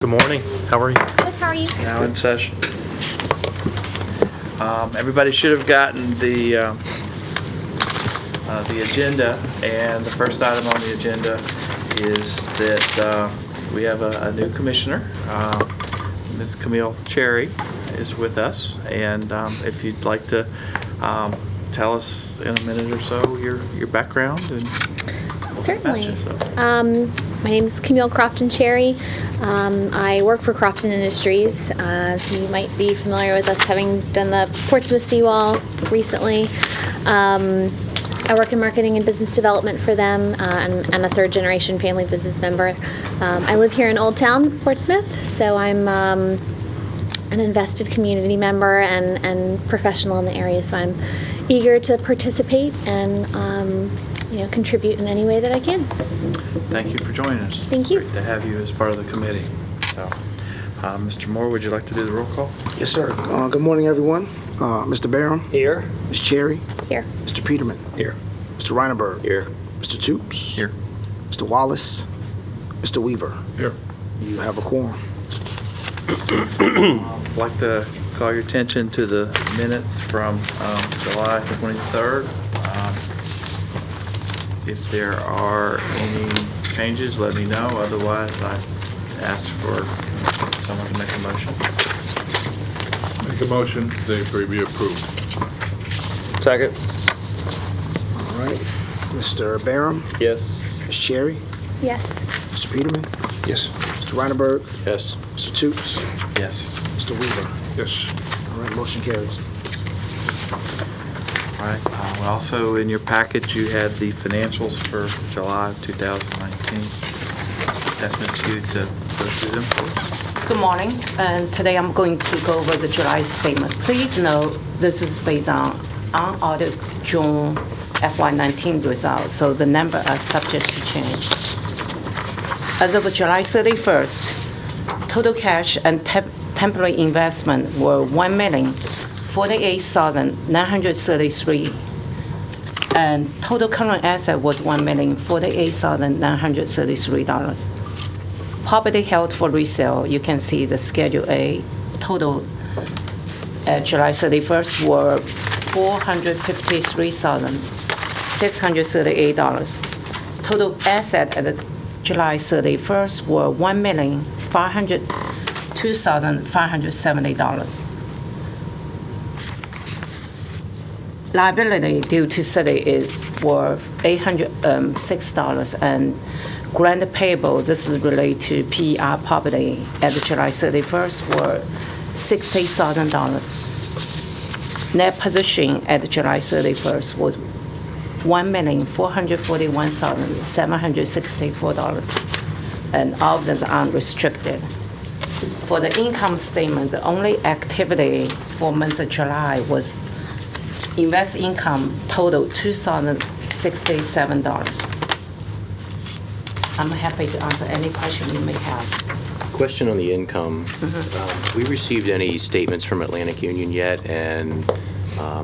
Good morning. How are you? Good, how are you? Now in session. Everybody should have gotten the agenda, and the first item on the agenda is that we have a new commissioner. Ms. Camille Cherry is with us, and if you'd like to tell us in a minute or so your background and Certainly. about yourself. My name is Camille Crofton Cherry. I work for Crofton Industries. So you might be familiar with us having done the Portsmouth seawall recently. I work in marketing and business development for them, and a third generation family business member. I live here in Old Town, Portsmouth, so I'm an invested community member and professional in the area, so I'm eager to participate and contribute in any way that I can. Thank you for joining us. Thank you. It's great to have you as part of the committee. So, Mr. Moore, would you like to do the roll call? Yes, sir. Good morning, everyone. Mr. Barham. Here. Ms. Cherry. Here. Mr. Peterman. Here. Mr. Reineberg. Here. Mr. Toops. Here. Mr. Wallace. Mr. Weaver. Here. You have a quorum. I'd like to call your attention to the minutes from July 23rd. If there are any changes, let me know. Otherwise, I ask for someone to make a motion. Make a motion, they be approved. Second. All right. Mr. Barham. Yes. Ms. Cherry. Yes. Mr. Peterman. Yes. Mr. Reineberg. Yes. Mr. Toops. Yes. Mr. Weaver. Yes. All right. Motion carries. All right. Also, in your package, you had the financials for July of 2019. Ask Ms. Hugh to go through them, please. Good morning, and today I'm going to go over the July statement. Please note this is based on unaudited June FY19 results, so the numbers are subject to change. As of July 31st, total cash and temporary investment were $1,048,933, and total current asset was $1,048,933. Property held for resale, you can see the Schedule A total at July 31st were $453,638. Total asset at the July 31st were $1,502,570. Liability due to city is worth $806, and grant payable, this is related to PER property at July 31st, were $60,000. Net position at July 31st was $1,441,764, and all of them are unrestricted. For the income statement, the only activity for month of July was invest income total $2,067. I'm happy to answer any question you may have. Question on the income. Have we received any statements from Atlantic Union yet? And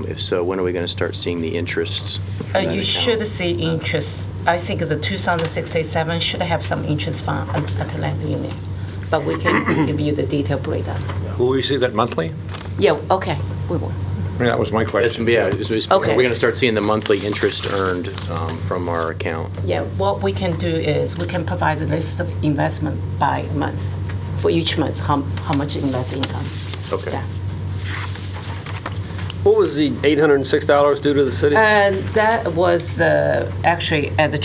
if so, when are we going to start seeing the interest? You should see interest. I think the 2067 should have some interest from Atlantic Union, but we can give you the detailed breakdown. Will we see that monthly? Yeah, okay, we will. Yeah, that was my question. Yeah, Okay. are we going to start seeing the monthly interest earned from our account? Yeah, what we can do is we can provide a list of investment by month, for each month, how much invest income. Okay. Yeah. What was the $806 due to the city? And that was actually at the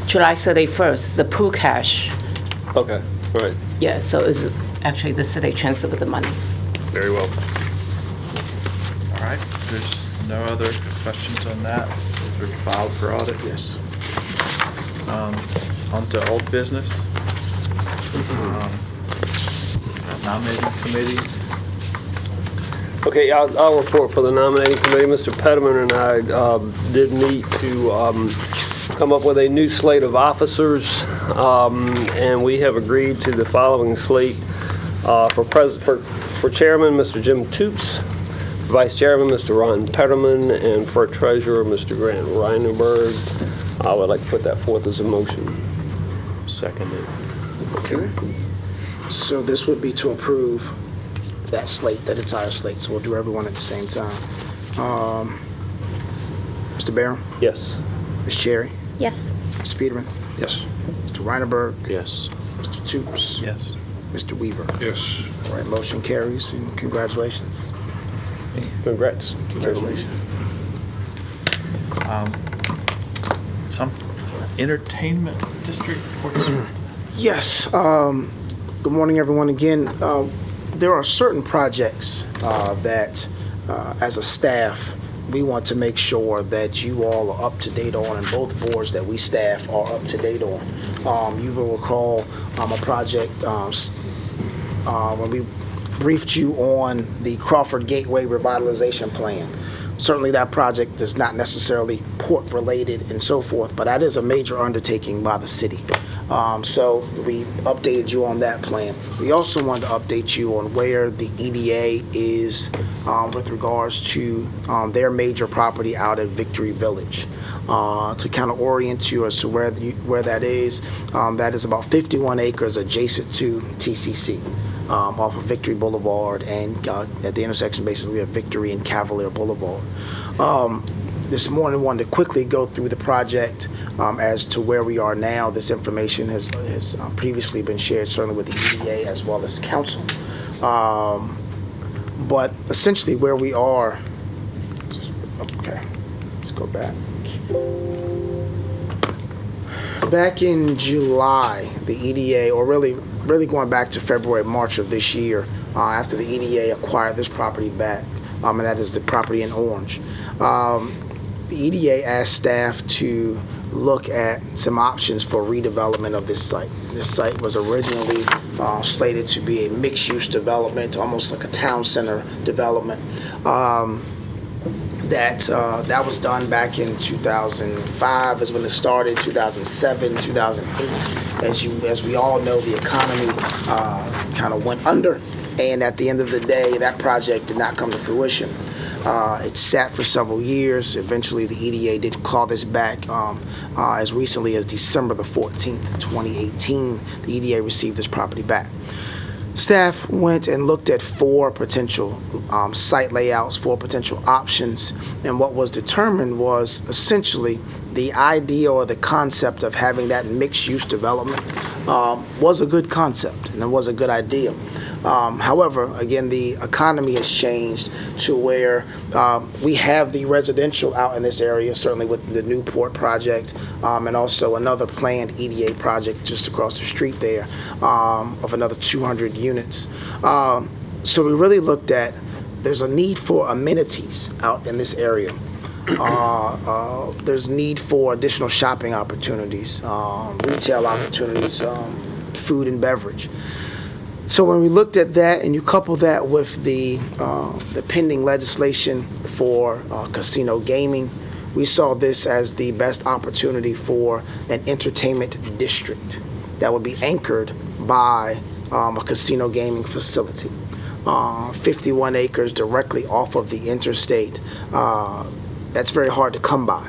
July 31st, the pool cash. Okay, right. Yeah, so it's actually the city transferred the money. Very well. All right. There's no other questions on that. Those are filed for audit. Yes. On to old business. Nominating committee. Okay, I'll report for the nominating committee. Mr. Peterman and I did meet to come up with a new slate of officers, and we have agreed to the following slate. For chairman, Mr. Jim Toops, vice chairman, Mr. Ron Peterman, and for treasurer, Mr. Grant Reineberg. I would like to put that forth as a motion. Seconded. Okay. So this would be to approve that slate, that entire slate. So we'll do everyone at the same time. Mr. Barron? Yes. Ms. Cherry? Yes. Mr. Peterman? Yes. Mr. Reinerberg? Yes. Mr. Toops? Yes. Mr. Weaver? Yes. All right, motion carries, and congratulations. Congrats. Congratulations. Some entertainment district, Portsmouth. Yes. Good morning, everyone. Again, there are certain projects that, as a staff, we want to make sure that you all are up to date on, and both boards that we staff are up to date on. You will recall a project when we briefed you on the Crawford Gateway Revitalization Plan. Certainly that project is not necessarily port related and so forth, but that is a major undertaking by the city. So we updated you on that plan. We also wanted to update you on where the EDA is with regards to their major property out at Victory Village. To kind of orient you as to where that is about 51 acres adjacent to TCC. Off of Victory Boulevard and at the intersection basically of Victory and Cavalier Boulevard. This morning, I wanted to quickly go through the project as to where we are now. This information has previously been shared, certainly with the EDA as well as council. But essentially where we are, okay, let's go back. Back in July, the EDA, or really going back to February, March of this year, after the EDA acquired this property back, and that is the property in Orange. The EDA asked staff to look at some options for redevelopment of this site. This site was originally slated to be a mixed-use development, almost like a town center development. That was done back in 2005 is when it started, 2007, 2008. As we all know, the economy kind of went under, and at the end of the day, that project did not come to fruition. It sat for several years. Eventually, the EDA did call this back as recently as December the 14th, 2018. The EDA received this property back. Staff went and looked at 4 potential site layouts, 4 potential options, and what was determined was essentially the idea or the concept of having that mixed-use development was a good concept and it was a good idea. However, again, the economy has changed to where we have the residential out in this area, certainly with the Newport project, and also another planned EDA project just across the street there of another 200 units. So we really looked at, there's a need for amenities out in this area. There's need for additional shopping opportunities, retail opportunities, food and beverage. So when we looked at that and you couple that with the pending legislation for casino gaming, we saw this as the best opportunity for an entertainment district that would be anchored by a casino gaming facility. 51 acres directly off of the interstate. That's very hard to come by.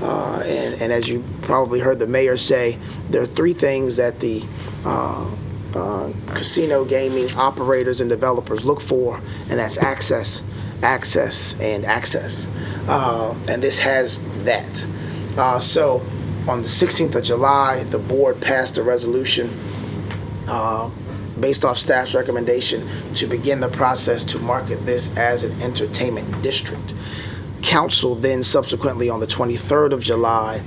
And as you probably heard the mayor say, there are 3 things that the casino gaming operators and developers look for, and that's access, access, and access. And this has that. So on the 16th of July, the board passed a resolution based off staff's recommendation to begin the process to market this as an entertainment district. Council then subsequently on the 23rd of July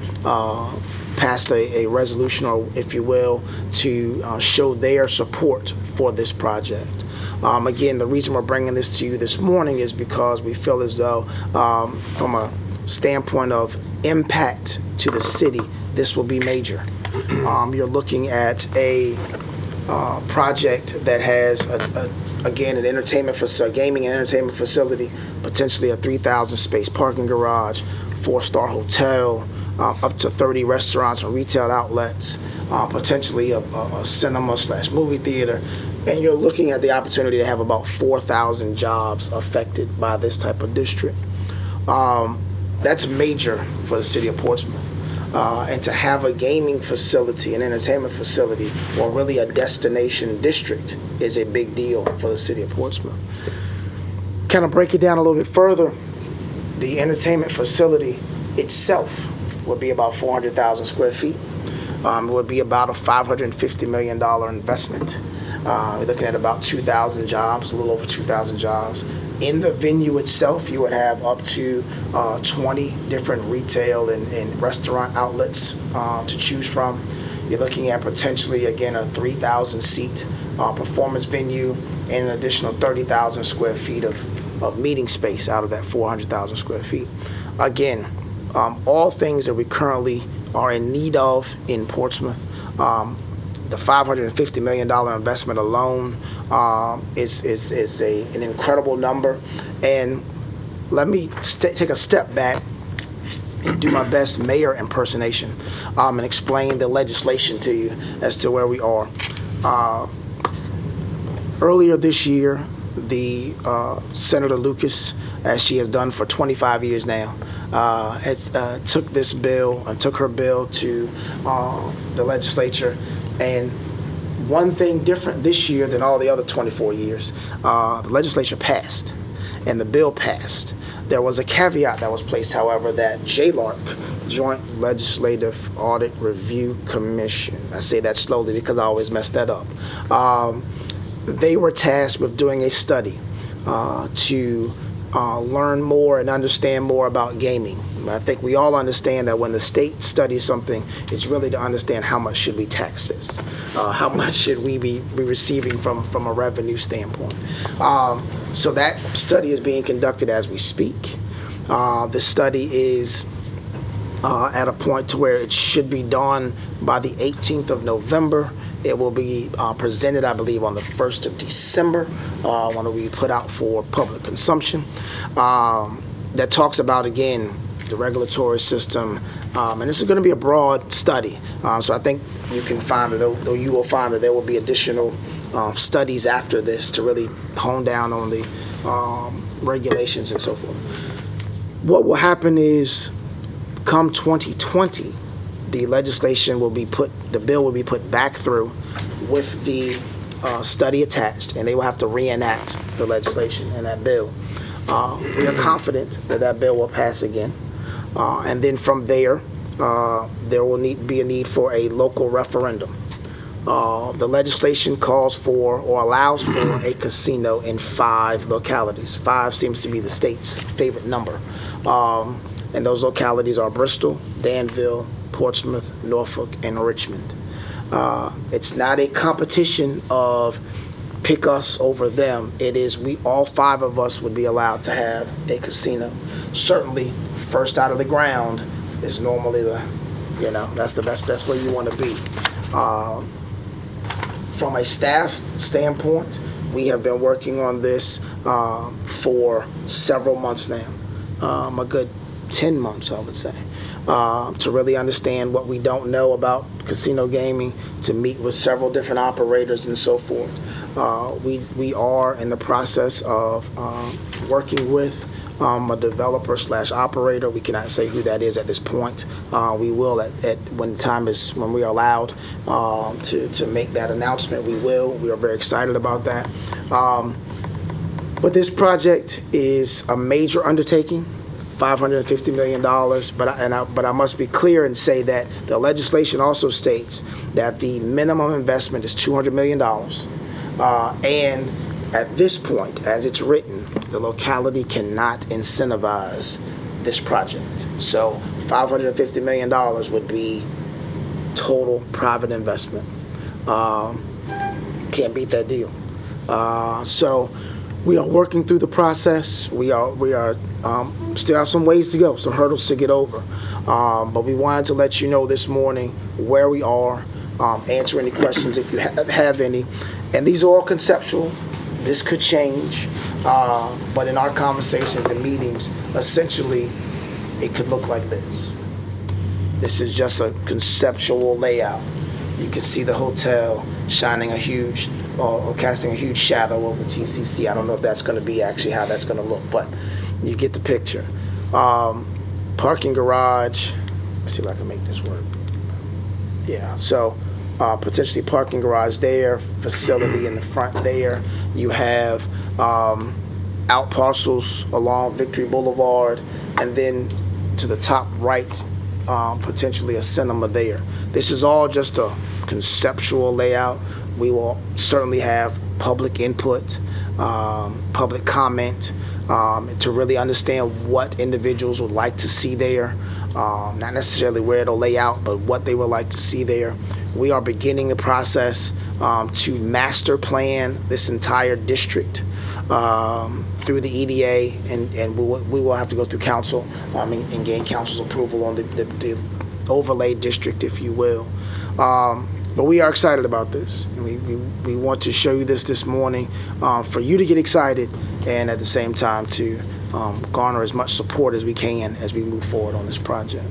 passed a resolution, or if you will, to show their support for this project. Again, the reason we're bringing this to you this morning is because we feel as though from a standpoint of impact to the city, this will be major. You're looking at a project that has, again, an gaming and entertainment facility, potentially a 3,000 space parking garage, 4-star hotel, up to 30 restaurants and retail outlets, potentially a cinema/movie theater, and you're looking at the opportunity to have about 4,000 jobs affected by this type of district. That's major for the city of Portsmouth. And to have a gaming facility, an entertainment facility, or really a destination district is a big deal for the city of Portsmouth. Kind of break it down a little bit further, the entertainment facility itself would be about 400,000 square feet. It would be about a $550 million investment. We're looking at about 2,000 jobs, a little over 2,000 jobs. In the venue itself, you would have up to 20 different retail and restaurant outlets to choose from. You're looking at potentially, again, a 3,000 seat performance venue and an additional 30,000 square feet of meeting space out of that 400,000 square feet. Again, all things that we currently are in need of in Portsmouth. The $550 million investment alone is an incredible number. And let me take a step back and do my best mayor impersonation and explain the legislation to you as to where we are. Earlier this year, the Senator Lucas, as she has done for 25 years now, took her bill to the legislature. And one thing different this year than all the other 24 years, the legislature passed and the bill passed. There was a caveat that was placed, however, that JLARC, Joint Legislative Audit Review Commission, I say that slowly because I always mess that up, they were tasked with doing a study to learn more and understand more about gaming. I think we all understand that when the state studies something, it's really to understand how much should we tax this, how much should we be receiving from a revenue standpoint. So that study is being conducted as we speak. The study is at a point to where it should be done by the 18th of November. It will be presented, I believe, on the 1st of December when it will be put out for public consumption. That talks about, again, the regulatory system, and this is going to be a broad study. So I think you can find that, though you will find that there will be additional studies after this to really hone down on the regulations and so forth. What will happen is, come 2020, the bill will be put back through with the study attached, and they will have to reenact the legislation in that bill. We are confident that bill will pass again. And then from there will be a need for a local referendum. The legislation calls for or allows for a casino in 5 localities. 5 seems to be the state's favorite number. And those localities are Bristol, Danville, Portsmouth, Norfolk, and Richmond. It's not a competition of pick us over them. It is all 5 of us would be allowed to have a casino. Certainly, first out of the ground is normally that's the best way you want to be. From a staff standpoint, we have been working on this for several months now, a good 10 months, I would say, to really understand what we don't know about casino gaming, to meet with several different operators and so forth. We are in the process of working with a developer/operator. We cannot say who that is at this point. We will when we are allowed to make that announcement. We will. We are very excited about that. But this project is a major undertaking. $550 million, but I must be clear and say that the legislation also states that the minimum investment is $200 million, and at this point, as it's written, the locality cannot incentivize this project. So $550 million would be total private investment. Can't beat that deal. So we are working through the process. We are still have some ways to go, some hurdles to get over. But we wanted to let you know this morning where we are, answer any questions if you have any. And these are all conceptual. This could change. But in our conversations and meetings, essentially, it could look like this. This is just a conceptual layout. You can see the hotel shining a huge, or casting a huge shadow over TCC. I don't know if that's going to be actually how that's going to look, but you get the picture. Parking garage, see if I can make this work. Yeah, so potentially parking garage there, facility in the front there. You have out parcels along Victory Boulevard, and then to the top right, potentially a cinema there. This is all just a conceptual layout. We will certainly have public input, public comment, to really understand what individuals would like to see there. Not necessarily where it'll lay out, but what they would like to see there. We are beginning the process to master plan this entire district through the EDA, and we will have to go through council and gain council's approval on the overlay district, if you will. But we are excited about this. And we want to show you this morning for you to get excited, and at the same time to garner as much support as we can as we move forward on this project.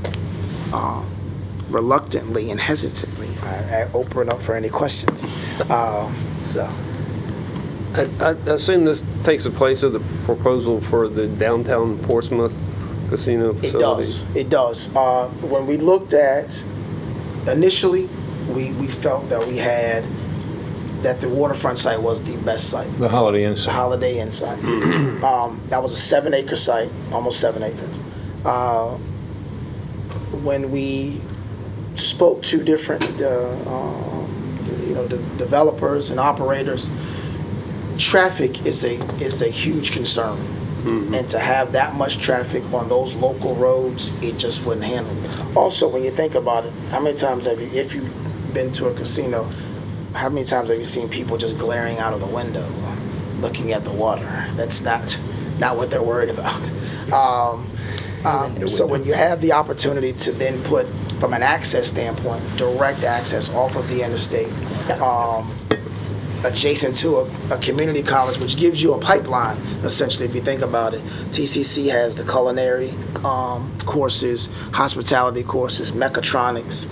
Reluctantly and hesitantly, I open up for any questions. So. I assume this takes the place of the proposal for the downtown Portsmouth casino facility? It does. When we looked at, initially, we felt that that the waterfront site was the best site. The Holiday Inn The site. Holiday Holiday Inn site. That was a 7-acre site, almost 7 acres. When we spoke to different developers and operators, traffic is a huge concern. And to have that much traffic on those local roads, it just wouldn't handle it. Also, when you think about it, how many times if you've been to a casino, how many times have you seen people just glaring out of the window, looking at the water? That's not what they're worried about. So when you have the opportunity to then put, from an access standpoint, direct access off of the interstate, adjacent to a community college, which gives you a pipeline, essentially, if you think about it. TCC has the culinary courses, hospitality courses, mechatronics,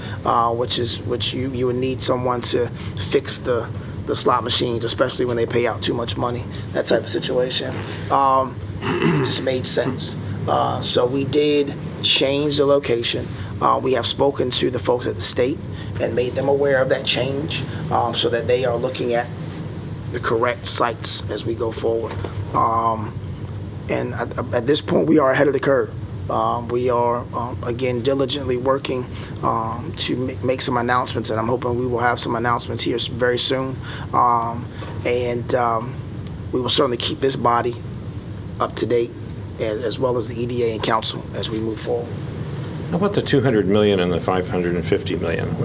which you would need someone to fix the slot machines, especially when they pay out too much money, that type of situation. It just made sense. So we did change the location. We have spoken to the folks at the state and made them aware of that change, so that they are looking at the correct sites as we go forward. And at this point, we are ahead of the curve. We are, again, diligently working to make some announcements, and I'm hoping we will have some announcements here very soon. And we will certainly keep this body up to date, as well as the EDA and council as we move forward. How about the 200 million and the 550 million?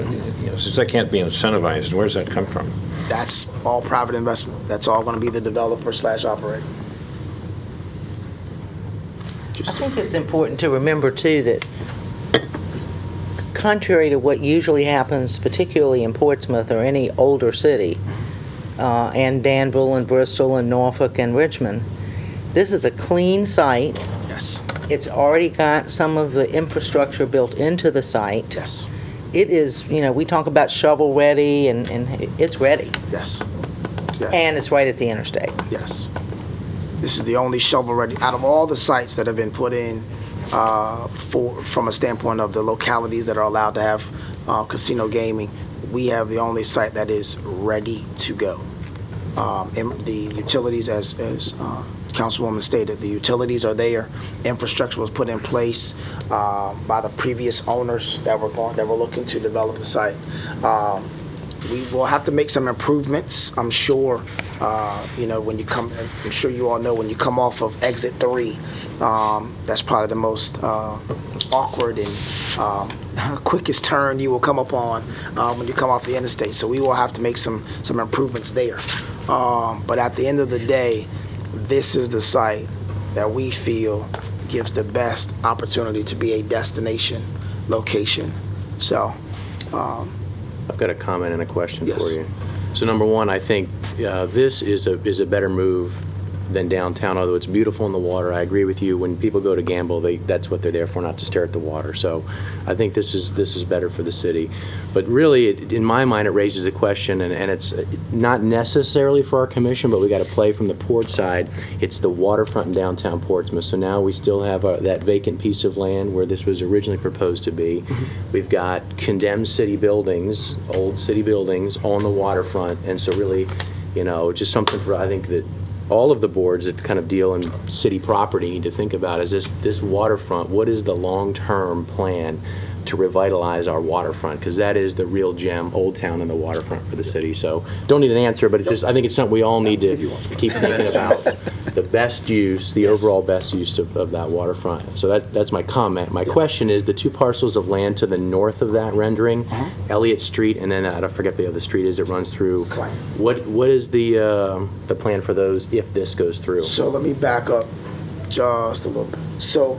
Since that can't be incentivized, where's that come from? That's all private investment. That's all going to be the developer/operator. I think it's important to remember, too, that contrary to what usually happens, particularly in Portsmouth or any older city, and Danville and Bristol and Norfolk and Richmond, this is a clean site. Yes. It's already got some of the infrastructure built into the site. Yes. It is, we talk about shovel ready, and it's ready. Yes. Yes. And it's right at the interstate. Yes. This is the only shovel-ready, out of all the sites that have been put in from a standpoint of the localities that are allowed to have casino gaming, we have the only site that is ready to go. And the utilities, as Councilwoman stated, the utilities are there. Infrastructure was put in place by the previous owners that were looking to develop the site. We will have to make some improvements, I'm sure. When you come, I'm sure you all know, when you come off of exit 3, that's probably the most awkward and quickest turn you will come upon when you come off the interstate. So we will have to make some improvements there. But at the end of the day, this is the site that we feel gives the best opportunity to be a destination location. So, I've got a comment and a question Yes. for you. So number one, I think this is a better move than downtown, although it's beautiful in the water. I agree with you. When people go to gamble, that's what they're there for, not to stare at the water. So I think this is better for the city. But really, in my mind, it raises a question, and it's not necessarily for our commission, but we got to play from the port side. It's the waterfront in downtown Portsmouth. So now we still have that vacant piece of land where this was originally proposed to be. We've got condemned city buildings, old city buildings on the waterfront, and so really, just something for, I think, that all of the boards that kind of deal in city property need to think about is this waterfront, what is the long-term plan to revitalize our waterfront? Because that is the real gem, Old Town and the waterfront for the city. So don't need an answer, but it's just, I think it's something we all need to keep thinking about. The best use, the overall best use of that waterfront. So that's my comment. My question is the two parcels of land to the north of that rendering, Elliott Street, and then I forget the other street is that runs through. What is the plan for those if this goes through? So let me back up just a little bit. So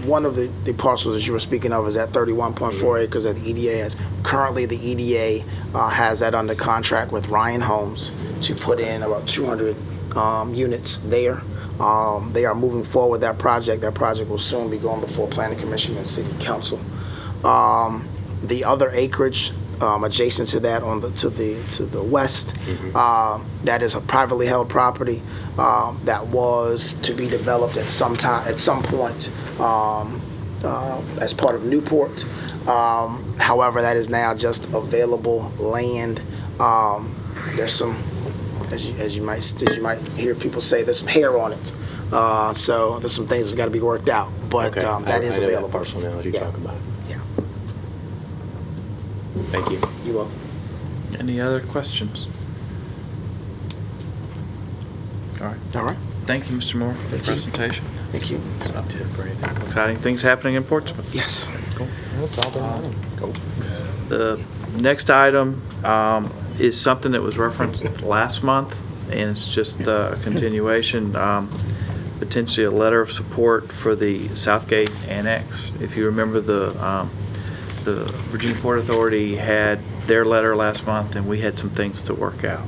one of the parcels that you were speaking of is at 31.4 acres that the EDA has. Currently, the EDA has that under contract with Ryan Homes to put in about 200 units there. They are moving forward with that project. That project will soon be going before Planning Commission and City Council. The other acreage adjacent to that to the west, that is a privately held property that was to be developed at some point as part of Newport. However, that is now just available land. There's some, as you might hear people say, there's some hair on it. So there's some things that got to be worked out, but that is available. That parcel now as you talk about it. Yeah. Thank you. You will. Any other questions? All right. All right. Thank you, Mr. Moore, for the presentation. Thank you. Exciting things happening in Portsmouth. Yes. The next item is something that was referenced last month, and it's just a continuation, potentially a letter of support for the Southgate Annex. If you remember, the Virginia Port Authority had their letter last month, and we had some things to work out.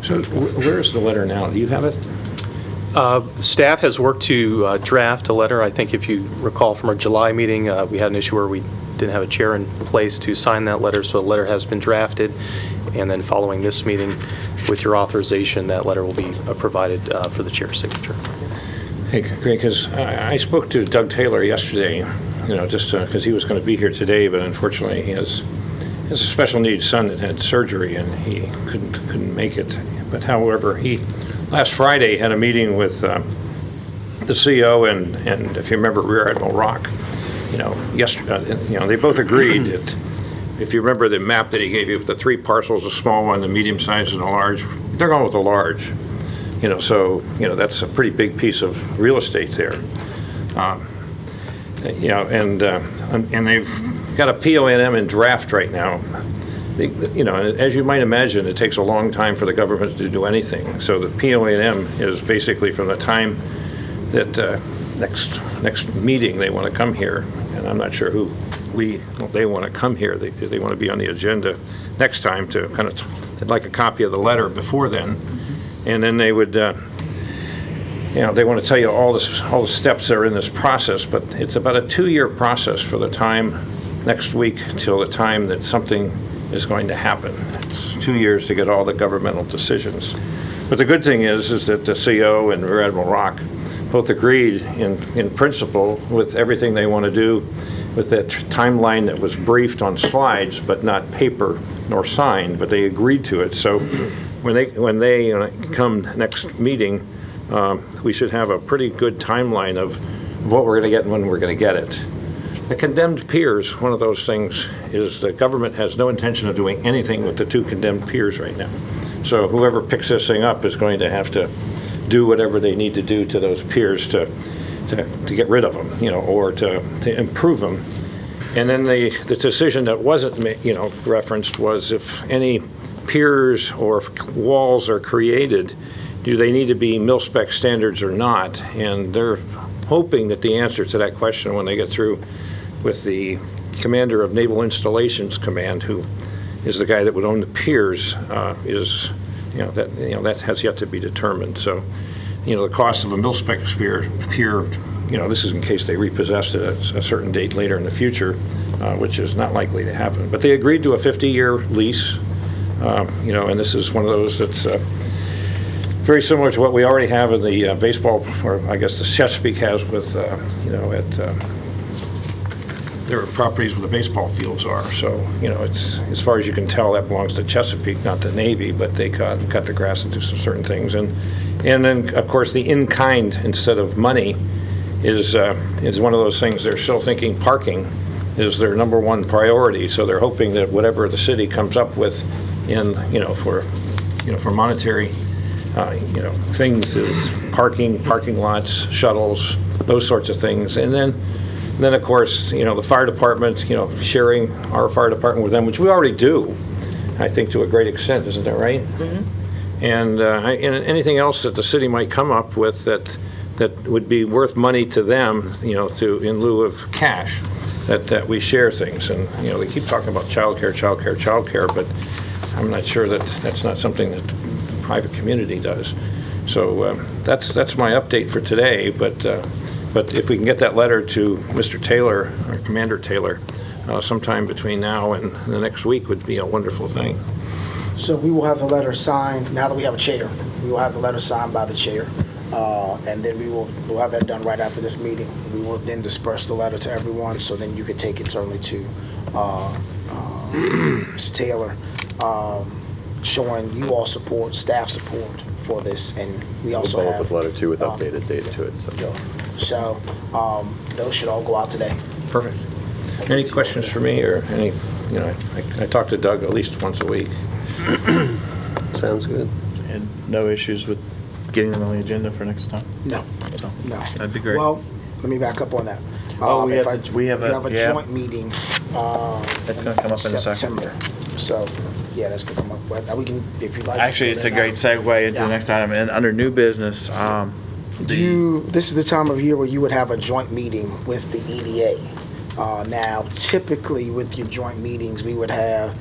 So where is the letter now? Do you have it? Staff has worked to draft a letter. I think if you recall from our July meeting, we had an issue where we didn't have a chair in place to sign that letter, so a letter has been drafted. And then following this meeting, with your authorization, that letter will be provided for the chair's signature. Hey, great, because I spoke to Doug Taylor yesterday, just because he was going to be here today, but unfortunately he has a special needs son that had surgery and he couldn't make it. But however, he last Friday had a meeting with the CO and if you remember Rear Admiral Rock, yesterday, they both agreed that if you remember the map that he gave you with the three parcels, the small one, the medium size, and the large, they're going with the large. So that's a pretty big piece of real estate there. And they've got a PONM in draft right now. As you might imagine, it takes a long time for the government to do anything. So the PONM is basically from the time that next meeting they want to come here, and I'm not sure who they want to come here. They want to be on the agenda next time to kind of, they'd like a copy of the letter before then, and then they would, they want to tell you all the steps that are in this process, but it's about a 2-year process for the time next week till the time that something is going to happen. It's 2 years to get all the governmental decisions. But the good thing is that the CO and Rear Admiral Rock both agreed in principle with everything they want to do with that timeline that was briefed on slides, but not paper nor signed, but they agreed to it. So when they come next meeting, we should have a pretty good timeline of what we're going to get and when we're going to get it. The condemned piers, one of those things is the government has no intention of doing anything with the 2 condemned piers right now. So whoever picks this thing up is going to have to do whatever they need to do to those piers to get rid of them, or to improve them. And then the decision that wasn't, referenced was if any piers or walls are created, do they need to be mil-spec standards or not? And they're hoping that the answer to that question when they get through with the commander of Naval Installations Command, who is the guy that would own the piers, is that has yet to be determined. So, the cost of a mil-spec pier, this is in case they repossessed it at a certain date later in the future, which is not likely to happen. But they agreed to a 50-year lease, and this is one of those that's very similar to what we already have in the baseball, or I guess the Chesapeake has with, there are properties where the baseball fields are. So, it's, as far as you can tell, that belongs to Chesapeake, not the Navy, but they cut the grass and do some certain things. And then, of course, the in-kind instead of money is one of those things. They're still thinking parking is their number one priority. So they're hoping that whatever the city comes up with for monetary, things is parking lots, shuttles, those sorts of things. And then of course, the fire department, sharing our fire department with them, which we already do, I think, to a great extent. Isn't that right? Mm-hmm. And anything else that the city might come up with that would be worth money to them, in lieu of cash, that we share things. And, they keep talking about childcare, but I'm not sure that that's not something that the private community does. So that's my update for today. But if we can get that letter to Mr. Taylor, or Commander Taylor, sometime between now and the next week would be a wonderful thing. So we will have the letter signed, now that we have a chair, we will have the letter signed by the chair. And then we'll have that done right after this meeting. We will then disperse the letter to everyone, so then you could take it certainly to Mr. Taylor, showing you all support, staff support for this, and we also We'll have... follow up with letter 2 with updated data to it. So those should all go out today. Perfect. Any questions for me, or any, I talk to Doug at least once a week. Sounds good. And no issues with getting them on the agenda for next time? No, So, no. that'd be great. Well, let me back up on that. Oh, we If have a a joint meeting. That's gonna come up in a second. September. So, yeah, that's gonna come up. But we can, if you like. Actually, it's a great segue into the next item. And under new business, This is the time of year where you would have a joint meeting with the EDA. Now, typically with your joint meetings, we would have,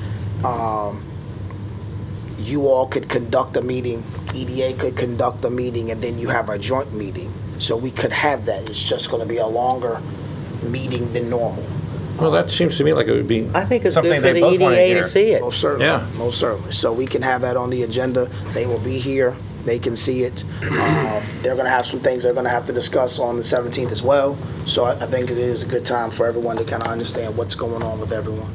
you all could conduct a meeting, EDA could conduct a meeting, and then you have a joint meeting. So we could have that. It's just going to be a longer meeting than normal. Well, that seems to me like it would be I think it's something good for they the both want to EDA hear. to see it. Most certainly. Yeah. Most certainly. So we can have that on the agenda. They will be here. They can see it. They're going to have some things they're going to have to discuss on the 17th as well. So I think it is a good time for everyone to kind of understand what's going on with everyone.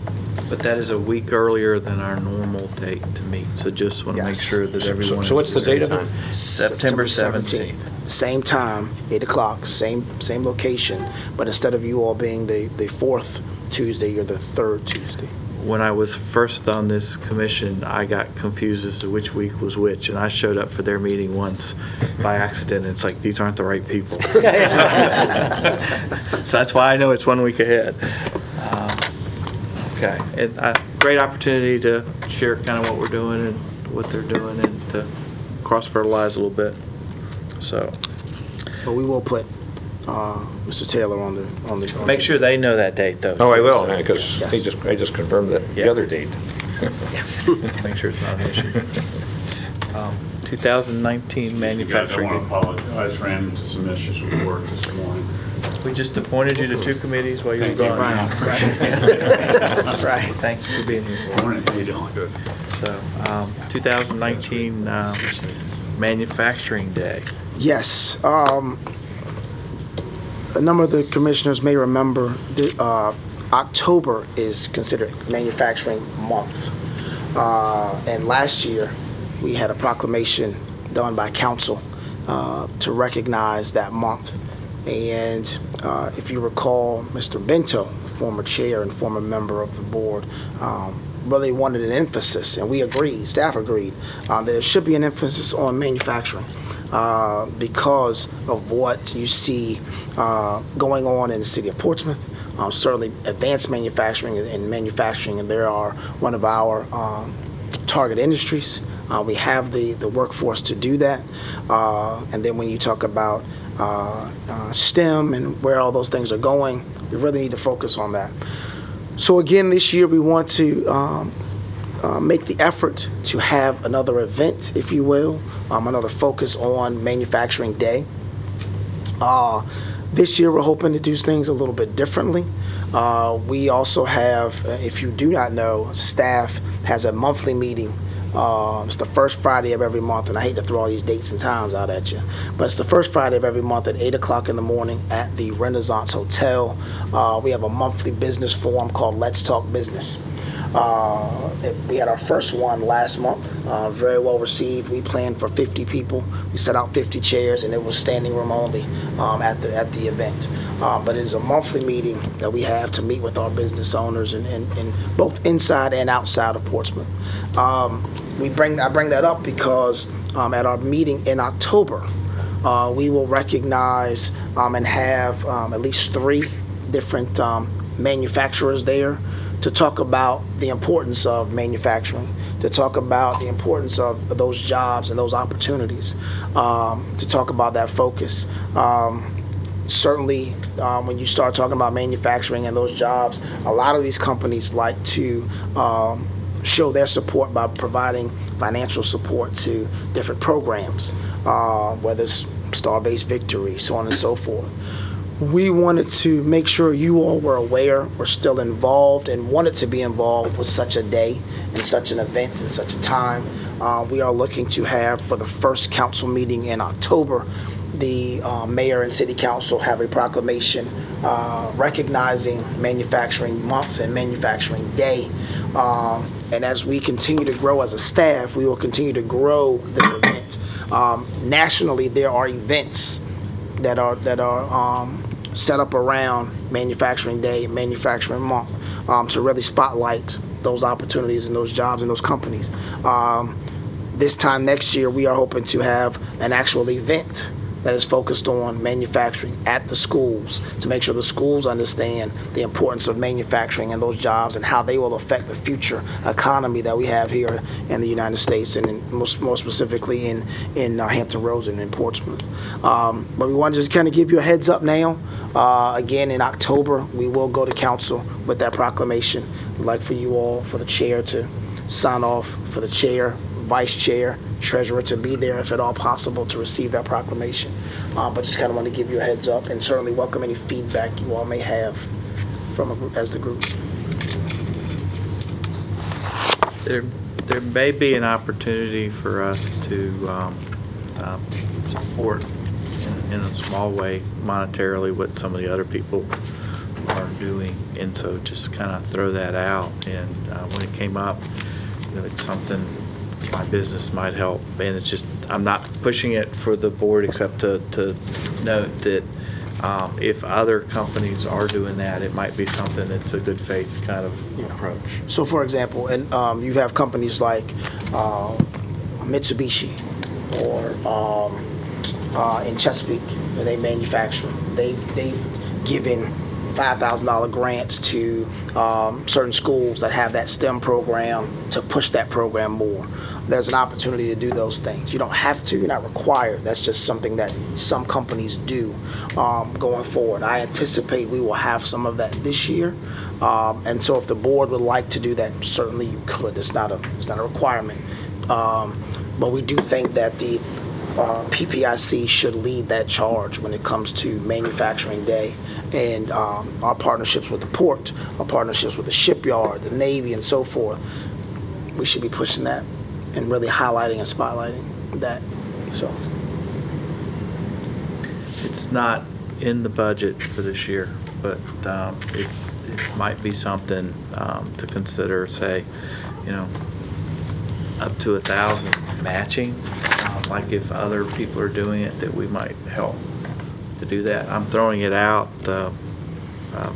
but that is a week earlier than our normal date to meet. So just want to make Yes. sure that everyone. So what's the date of it? September 17th. Same time, 8 o'clock, same location, but instead of you all being the fourth Tuesday, you're the third Tuesday. When I was first on this commission, I got confused as to which week was which, and I showed up for their meeting once by accident, and it's like, these aren't the right people. So that's why I know it's 1 week ahead. Okay, great opportunity to share kind of what we're doing and what they're doing, and to cross-fertilize a little bit, so. But we will put Mr. Taylor on the. Make sure they know that date, though. Oh, I will, because Yes. I just confirmed that the Yeah. other date. Make sure it's not an issue. 2019 manufacturing. I want to apologize, ran into some issues with work this morning. We just appointed you to 2 committees while you were Thank you. gone. Right. Thank you for being here. Morning, how you doing? Good. So, 2019 Manufacturing Day. Yes. A number of the commissioners may remember that October is considered Manufacturing Month. And last year, we had a proclamation done by council to recognize that month. And if you recall, Mr. Bento, former chair and former member of the board, really wanted an emphasis, and we agreed, staff agreed, there should be an emphasis on manufacturing. Because of what you see going on in the city of Portsmouth, certainly advanced manufacturing and manufacturing, and they are one of our target industries. We have the workforce to do that. And then when you talk about STEM and where all those things are going, we really need to focus on that. So again, this year we want to make the effort to have another event, if you will, another focus on Manufacturing Day. This year, we're hoping to do things a little bit differently. We also have, if you do not know, staff has a monthly meeting. It's the first Friday of every month, and I hate to throw all these dates and times out at you, but it's the first Friday of every month at 8 o'clock in the morning at the Renaissance Hotel. We have a monthly business forum called Let's Talk Business. We had our first one last month, very well received. We planned for 50 people. We set out 50 chairs, and it was standing room only at the event. But it is a monthly meeting that we have to meet with our business owners and both inside and outside of Portsmouth. I bring that up because at our meeting in October, we will recognize and have at least 3 different manufacturers there to talk about the importance of manufacturing, to talk about the importance of those jobs and those opportunities, to talk about that focus. Certainly, when you start talking about manufacturing and those jobs, a lot of these companies like to show their support by providing financial support to different programs, whether it's Star-Based Victory, so on and so forth. We wanted to make sure you all were aware, were still involved, and wanted to be involved with such a day and such an event and such a time. We are looking to have, for the first council meeting in October, the mayor and city council have a proclamation recognizing Manufacturing Month and Manufacturing Day. And as we continue to grow as a staff, we will continue to grow this event. Nationally, there are events that are set up around Manufacturing Day and Manufacturing Month to really spotlight those opportunities and those jobs and those companies. This time next year, we are hoping to have an actual event that is focused on manufacturing at the schools to make sure the schools understand the importance of manufacturing and those jobs and how they will affect the future economy that we have here in the United States and more specifically in Hampton Roads and in Portsmouth. But we want to just kind of give you a heads up now. Again, in October, we will go to council with that proclamation. We'd like for you all, for the chair to sign off, for the chair, vice chair, treasurer to be there if at all possible to receive that proclamation. But just kind of want to give you a heads up and certainly welcome any feedback you all may have from as the group. There may be an opportunity for us to support in a small way monetarily what some of the other people are doing, and so just kind of throw that out. And when it came up, it's something my business might help, and it's just, I'm not pushing it for the board except to note that if other companies are doing that, it might be something that's a good faith kind of approach. So for example, and you have companies like Mitsubishi or in Chesapeake, where they manufacture. They've given $5,000 grants to certain schools that have that STEM program to push that program more. There's an opportunity to do those things. You don't have to, you're not required. That's just something that some companies do going forward. I anticipate we will have some of that this year. And so if the board would like to do that, certainly you could. It's not a requirement. But we do think that the PPIC should lead that charge when it comes to Manufacturing Day and our partnerships with the port, our partnerships with the shipyard, the Navy, and so forth. We should be pushing that and really highlighting and spotlighting that. So It's not in the budget for this year, but it might be something to consider, say, up to 1,000 matching, like if other people are doing it, that we might help to do that. I'm throwing it out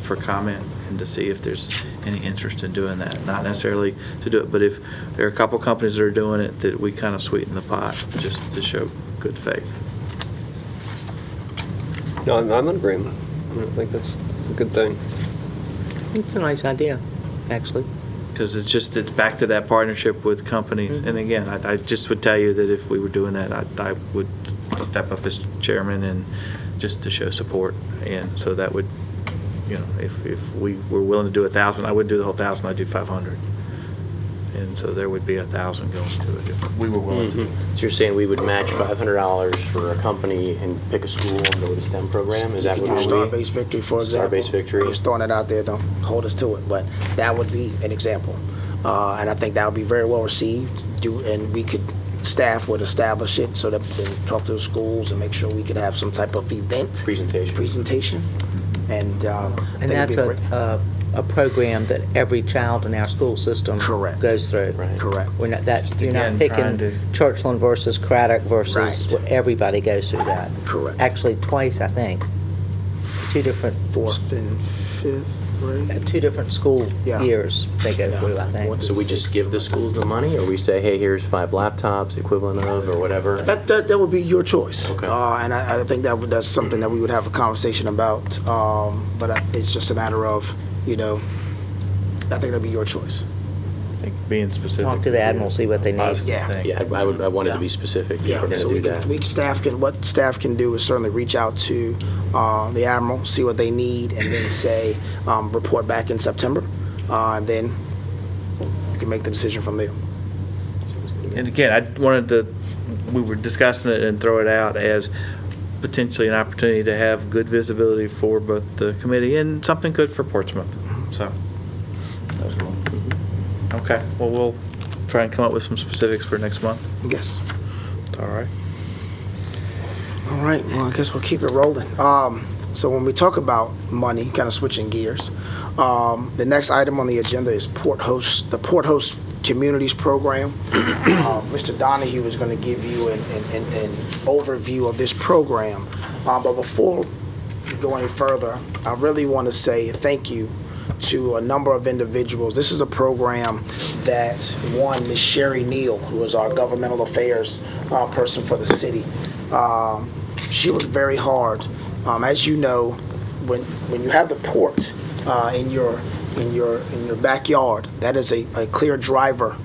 for comment and to see if there's any interest in doing that. Not necessarily to do it, but if there are a couple companies that are doing it, that we kind of sweeten the pot just to show good faith. No, I'm in agreement. I think that's a good thing. It's a nice idea, actually. Because it's back to that partnership with companies. And again, I just would tell you that if we were doing that, I would step up as chairman and just to show support. And so that would, if we were willing to do 1,000, I wouldn't do the whole 1,000, I'd do 500. And so there would be 1,000 going to it if we were willing to. So you're saying we would match $500 for a company and pick a school and go with a STEM program? Is that what we're Star-based victory, for example. Star-based victory. I'm just throwing it out there, don't hold us to it, but that would be an example. And I think that would be very well received, and staff would establish it so that we can talk to the schools and make sure we could have some type of event. Presentation. And I think it'd that's be great. a program that every child in our school system Correct. goes through. Right. Correct. You're not Again, picking trying to- Churchland versus Craddock versus, Right. everybody goes through that. Correct. Actually, twice, I think. Two different, Fourth and fifth grade. two different school Yeah. years they go Yeah. through, I think. So we just give the schools the money, or we say, hey, here's 5 laptops, equivalent of, or whatever? That would be your choice. Okay. And I think that's something that we would have a conversation about. But it's just a matter of, I think it'll be your choice. I think being specific. Talk to the Admiral, see what they need. Positive Yeah. thing. Yeah, I wanted to Yeah. be specific if we're going So to do that. what staff can do is certainly reach out to the Admiral, see what they need, and then say, report back in September. And then you can make the decision from there. And again, we were discussing it and throw it out as potentially an opportunity to have good visibility for both the committee and something good for Portsmouth. So, okay, well, we'll try and come up with some specifics for next month. Yes. All right. All right, well, I guess we'll keep it rolling. So when we talk about money, kind of switching gears, the next item on the agenda is the Port Host Communities Program. Mr. Donahue is going to give you an overview of this program. But before we go any further, I really want to say thank you to a number of individuals. This is a program that one, Ms. Sherry Neal, who is our governmental affairs person for the city. She worked very hard. As you know, when you have the port in your backyard, that is a clear driver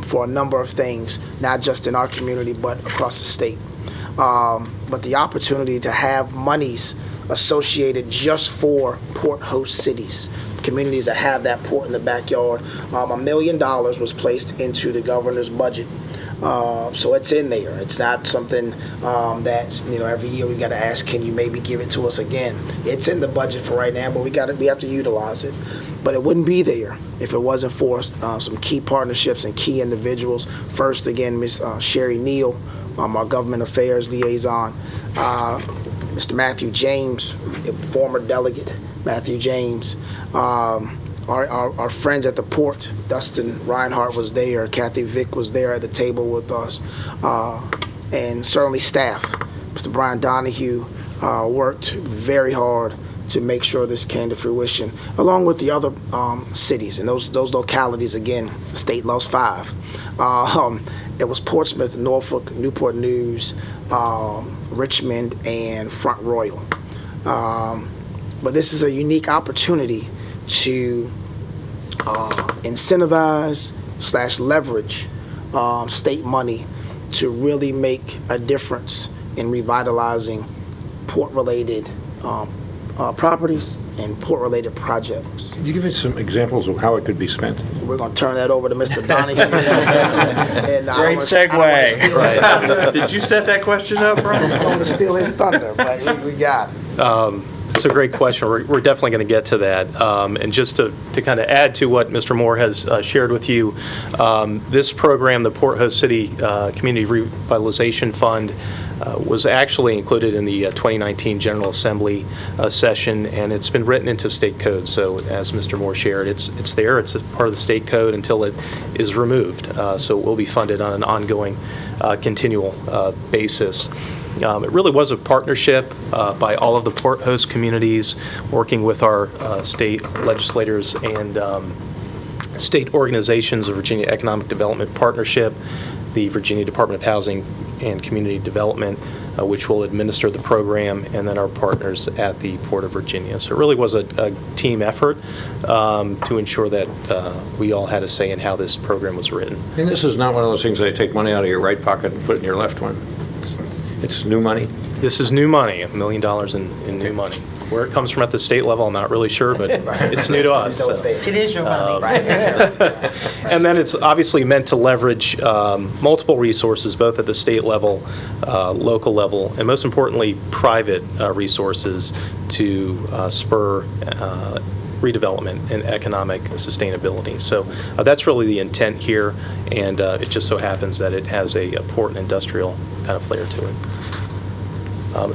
for a number of things, not just in our community but across the state. But the opportunity to have monies associated just for port host cities, communities that have that port in the backyard, $1 million was placed into the governor's budget. So it's in there. It's not something that every year we got to ask, can you maybe give it to us again? It's in the budget for right now, but we have to utilize it. But it wouldn't be there if it wasn't for some key partnerships and key individuals. First, again, Ms. Sherry Neal, our government affairs liaison, Mr. Matthew James, former delegate Matthew James. Our friends at the port, Dustin Reinhardt was there, Kathy Vick was there at the table with us, and certainly staff. Mr. Brian Donahue worked very hard to make sure this came to fruition, along with the other cities and those localities. Again, the state lost 5. It was Portsmouth, Norfolk, Newport News, Richmond, and Front Royal. But this is a unique opportunity to incentivize / leverage state money to really make a difference in revitalizing port-related properties and port-related projects. Can you give me some examples of how it could be spent? We're going to turn that over to Mr. Donahue. And I Great don't wanna steal his thunder. segue. Did you set that question up, I Brian? don't want to steal his thunder, but we got it. It's a great question. We're definitely going to get to that. And just to kind of add to what Mr. Moore has shared with you, this program, the Port Host City Community Revitalization Fund, was actually included in the 2019 General Assembly session, and it's been written into state code. So as Mr. Moore shared, it's there. It's a part of the state code until it is removed. So it will be funded on an ongoing, continual basis. It really was a partnership by all of the port host communities, working with our state legislators and state organizations, the Virginia Economic Development Partnership, the Virginia Department of Housing and Community Development, which will administer the program, and then our partners at the Port of Virginia. So it really was a team effort to ensure that we all had a say in how this program was written. And this is not one of those things that take money out of your right pocket and put it in your left one. It's new money. This is new money, $1 million in new money. Where it comes from at the state level, I'm not really sure, but it's new to us. So it's there. It is your money. And then it's obviously meant to leverage multiple resources, both at the state level, local level, and most importantly, private resources to spur redevelopment and economic sustainability. So that's really the intent here, and it just so happens that it has a port and industrial kind of flair to it.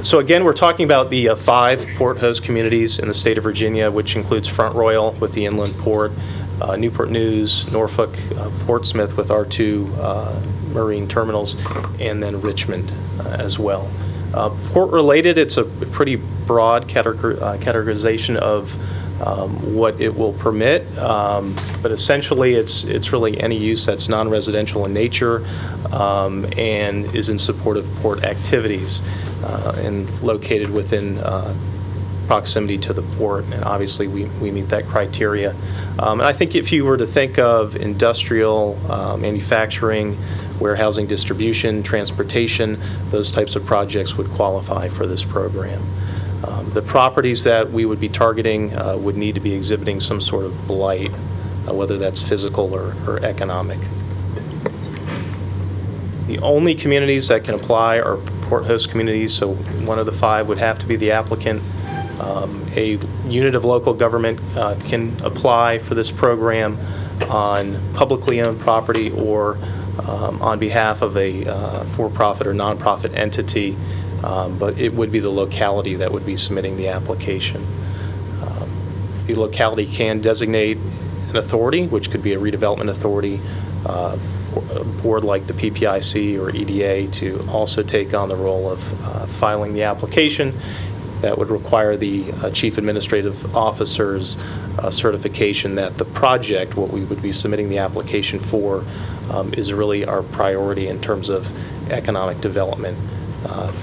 So again, we're talking about the 5 port host communities in the state of Virginia, which includes Front Royal with the inland port, Newport News, Norfolk, Portsmouth with our 2 marine terminals, and then Richmond as well. Port-related, it's a pretty broad categorization of what it will permit, but essentially it's really any use that's non-residential in nature and is in support of port activities and located within proximity to the port, and obviously we meet that criteria. And I think if you were to think of industrial, manufacturing, warehousing, distribution, transportation, those types of projects would qualify for this program. The properties that we would be targeting would need to be exhibiting some sort of blight, whether that's physical or economic. The only communities that can apply are port host communities, so one of the 5 would have to be the applicant. A unit of local government can apply for this program on publicly owned property or on behalf of a for-profit or nonprofit entity, but it would be the locality that would be submitting the application. The locality can designate an authority, which could be a redevelopment authority, a board like the PPIC or EDA, to also take on the role of filing the application. That would require the chief administrative officer's certification that the project, what we would be submitting the application for, is really our priority in terms of economic development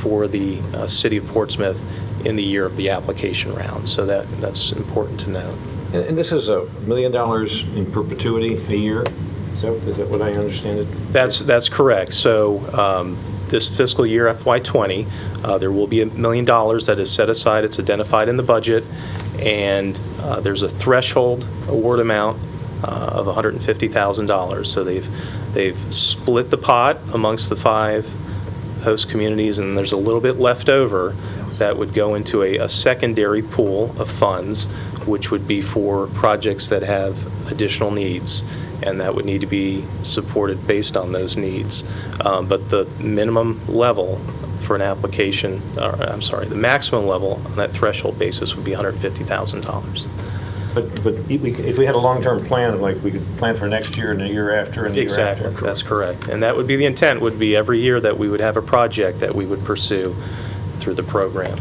for the city of Portsmouth in the year of the application round. So that's important to note. And this is $1 million in perpetuity a year? Is that what I understand it? That's correct. So this fiscal year, FY20, there will be $1 million that is set aside. It's identified in the budget, and there's a threshold award amount of $150,000. So they've split the pot amongst the 5 host communities, and there's a little bit left over that would go into a secondary pool of funds, which would be for projects that have additional needs, and that would need to be supported based on those needs. But the minimum level for an application, the maximum level on that threshold basis would be $150,000. But if we had a long-term plan, like we could plan for next year and the year after and the year after. Exactly, that's correct. And that would be the intent, would be every year that we would have a project that we would pursue through the program.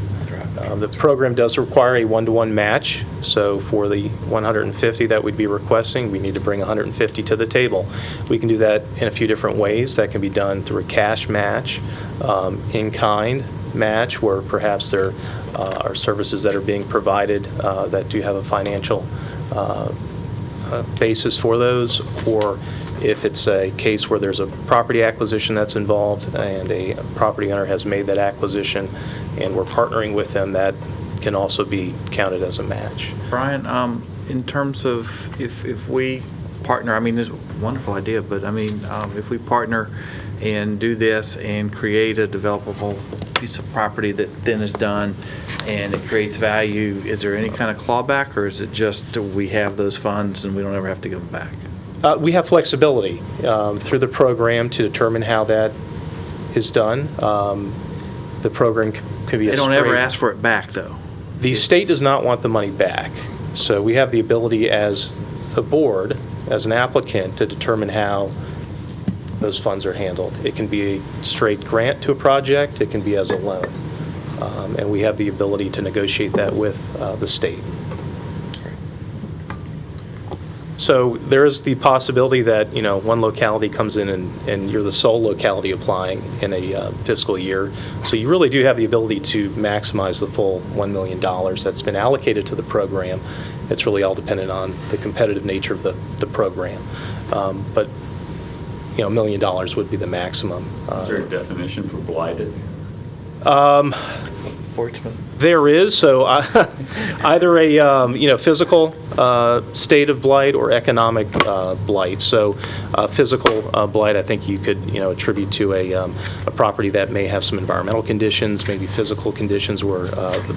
The program does require a 1-to-1 match, so for the 150 that we'd be requesting, we need to bring 150 to the table. We can do that in a few different ways. That can be done through a cash match, in-kind match, where perhaps there are services that are being provided that do have a financial basis for those, or if it's a case where there's a property acquisition that's involved and a property owner has made that acquisition and we're partnering with them, that can also be counted as a match. Brian, in terms of if we partner, I mean, this is a wonderful idea, but I mean, if we partner and do this and create a developable piece of property that then is done and it creates value, is there any kind of clawback, or is it just we have those funds and we don't ever have to give them back? We have flexibility through the program to determine how that is done. The program can be They a don't straight. ever ask for it back, though. The state does not want the money back. So we have the ability as a board, as an applicant, to determine how those funds are handled. It can be a straight grant to a project, it can be as a loan. And we have the ability to negotiate that with the state. So there is the possibility that, one locality comes in and you're the sole locality applying in a fiscal year. So you really do have the ability to maximize the full $1 million that's been allocated to the program. It's really all dependent on the competitive nature of the program. But, $1 million would be the maximum. Is there a definition for blighted? Portsmouth? There is, so either a, physical state of blight or economic blight. So physical blight, I think you could, attribute to a property that may have some environmental conditions, maybe physical conditions where the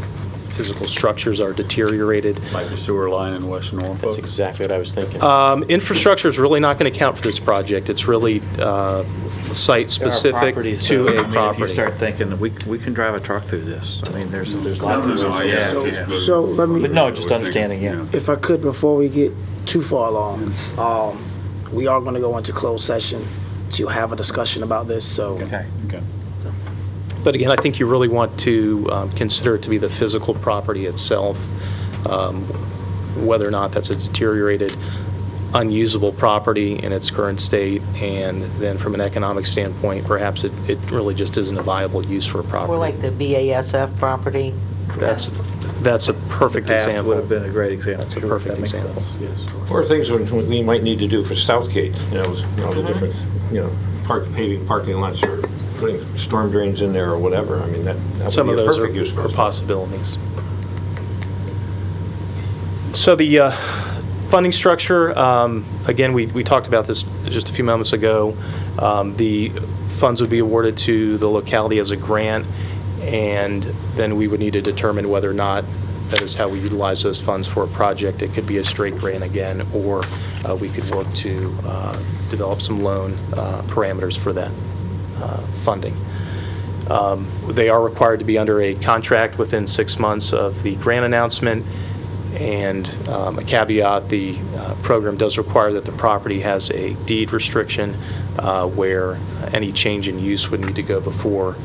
physical structures are deteriorated. Like the sewer line in West Norfolk. That's exactly what I was thinking. Infrastructure is really not going to count for this project. It's really site-specific Properties, to though, a If you property. start thinking, we can drive a truck through this. I mean, there's lots of. Oh, yeah. So let me, But no, just understanding, yeah. if I could, before we get too far along, we are going to go into closed session to have a discussion about this, so. Okay. Okay. But again, I think you really want to consider it to be the physical property itself, whether or not that's a deteriorated, unusable property in its current state, and then from an economic standpoint, perhaps it really just isn't a viable use for a property. Or like the BASF property. That's a perfect Past example. would have been a great example. That's a Sure, perfect that makes example. sense. Or things we might need to do for Southgate, the different, paving parking lots or putting storm drains in there or whatever. I mean, that Some would of be a those perfect use for are us. possibilities. So the funding structure, again, we talked about this just a few moments ago. The funds would be awarded to the locality as a grant, and then we would need to determine whether or not that is how we utilize those funds for a project. It could be a straight grant again, or we could work to develop some loan parameters for that funding. They are required to be under a contract within 6 months of the grant announcement, and a caveat, the program does require that the property has a deed restriction where any change in use would need to go before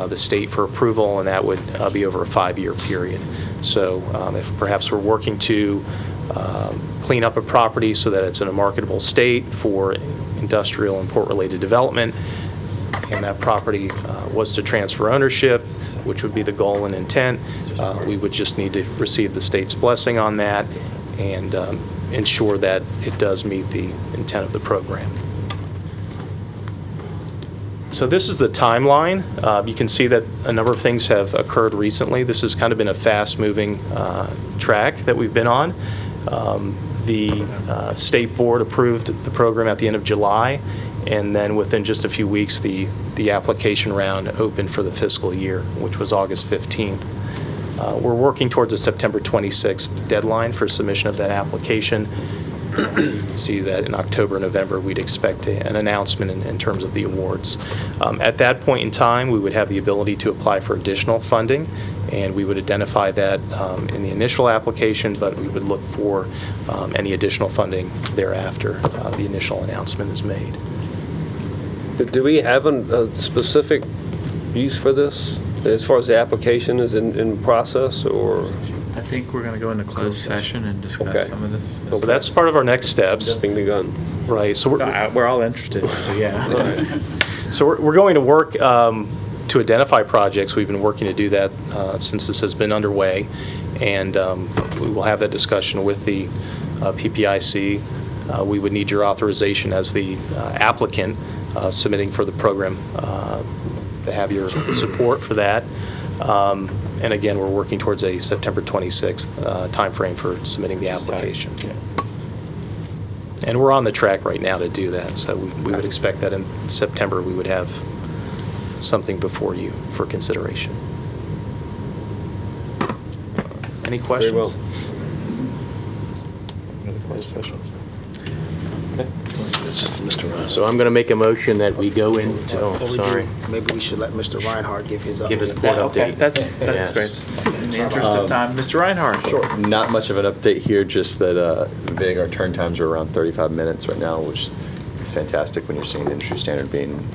the state for approval, and that would be over a 5-year period. So if perhaps we're working to clean up a property so that it's in a marketable state for industrial and port-related development, and that property was to transfer ownership, which would be the goal and intent, we would just need to receive the state's blessing on that and ensure that it does meet the intent of the program. So this is the timeline. You can see that a number of things have occurred recently. This has kind of been a fast-moving track that we've been on. The state board approved the program at the end of July, and then within just a few weeks, the application round opened for the fiscal year, which was August 15th. We're working towards a September 26th deadline for submission of that application. See that in October, November, we'd expect an announcement in terms of the awards. At that point in time, we would have the ability to apply for additional funding, and we would identify that in the initial application, but we would look for any additional funding thereafter the initial announcement is made. Do we have a specific use for this, as far as the application is in process, or? I think we're going to go into closed session and discuss Okay. some of this. So that's part of our next steps. Jumping the gun. Right. So We're all interested, so yeah. So we're going to work to identify projects. We've been working to do that since this has been underway, and we will have that discussion with the PPIC. We would need your authorization as the applicant submitting for the program to have your support for that. And again, we're working towards a September 26th timeframe for submitting the application. And we're on the track right now to do that, so we would expect that in September we would have something before you for consideration. Any questions? Very well. So I'm going to make a motion that we go into, Before we sorry. do, maybe we should let Mr. Reinhardt give his Give his update. port Okay, update. that's Yes. great. In the interest of time, Mr. Reinhardt. Sure. Not much of an update here, just that our turn times are around 35 minutes right now, which is fantastic when you're seeing the industry standard being,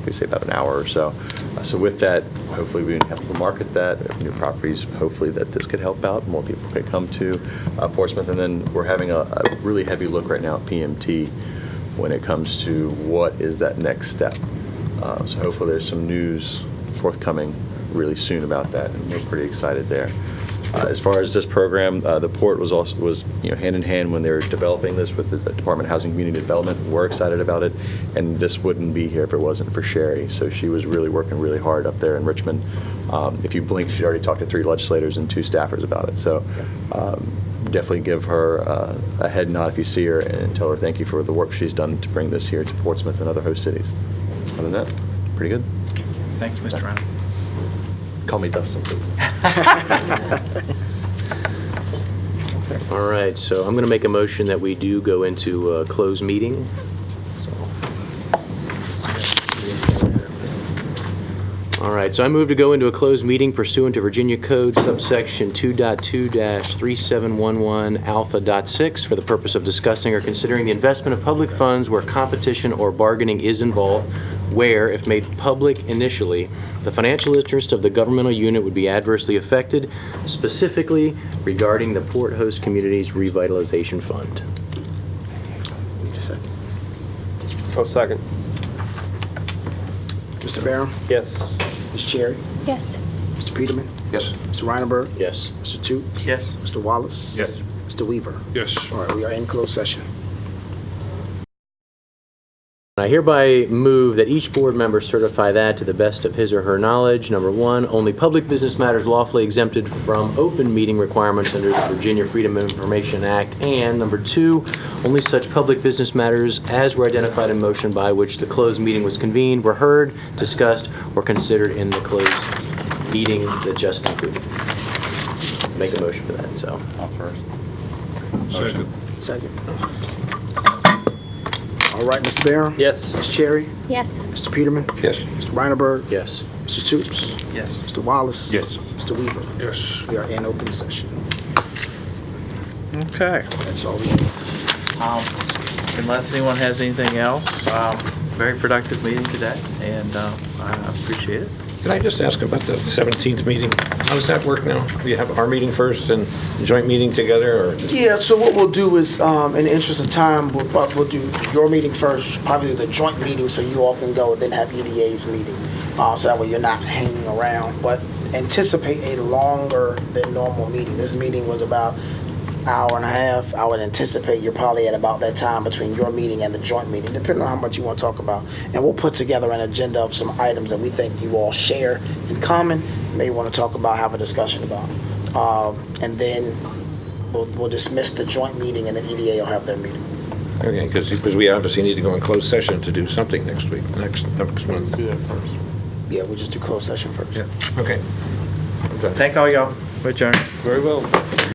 we say, about an hour or so. So with that, hopefully we have to market that, new properties, hopefully that this could help out, more people could come to Portsmouth. And then we're having a really heavy look right now at PMT when it comes to what is that next step. So hopefully there's some news forthcoming really soon about that, and we're pretty excited there. As far as this program, the port was hand in hand when they were developing this with the Department of Housing and Community Development. We're excited about it, and this wouldn't be here if it wasn't for Sherry. So she was really working really hard up there in Richmond. If you blink, she'd already talked to 3 legislators and 2 staffers about it. So definitely give her a head nod if you see her, and tell her thank you for the work she's done to bring this here to Portsmouth and other host cities. Other than that, pretty good. Thank you, Mr. Reynolds. Call me Dustin, please. All right, so I'm going to make a motion that we do go into a closed meeting. All right, so I move to go into a closed meeting pursuant to Virginia Code subsection 2.2-3711 alpha.6 for the purpose of discussing or considering the investment of public funds where competition or bargaining is involved, where, if made public initially, the financial interest of the governmental unit would be adversely affected, specifically regarding the Port Host Communities Revitalization Fund. Need a second. I'll second. Mr. Barron? Yes. Ms. Cherry? Yes. Mr. Peterman? Yes. Mr. Reinerberg? Yes. Mr. Toot? Yes. Mr. Wallace? Yes. Mr. Weaver? Yes. All right, we are in closed session. I hereby move that each board member certify that, to the best of his or her knowledge, number 1, only public business matters lawfully exempted from open meeting requirements under the Virginia Freedom of Information Act, and number 2, only such public business matters as were identified in motion by which the closed meeting was convened were heard, discussed, or considered in the closed meeting that just concluded. Make a motion for that, so. Second. Second. All right, Mr. Barron? Yes. Ms. Cherry? Yes. Mr. Peterman? Yes. Mr. Reinerberg? Yes. Mr. Toots? Yes. Mr. Wallace? Yes. Mr. Weaver? Yes. We are in open session. Okay. That's all we have. Unless anyone has anything else, very productive meeting today, and I appreciate it. Can I just ask about the 17th meeting? How does that work now? We have our meeting first and joint meeting together, or? Yeah, so what we'll do is, in the interest of time, we'll do your meeting first, probably do the joint meeting so you all can go, and then have EDA's meeting. So that way you're not hanging around. But anticipate a longer than normal meeting. This meeting was about hour and a half. I would anticipate you're probably at about that time between your meeting and the joint meeting, depending on how much you want to talk about. And we'll put together an agenda of some items that we think you all share in common, may want to talk about, have a discussion about. And then we'll dismiss the joint meeting, and then EDA will have their meeting. Okay, because we obviously need to go in closed session to do something next week, next month. Yeah, we'll just do closed session first. Yeah, okay. Thank all y'all. We're adjourned. Very well.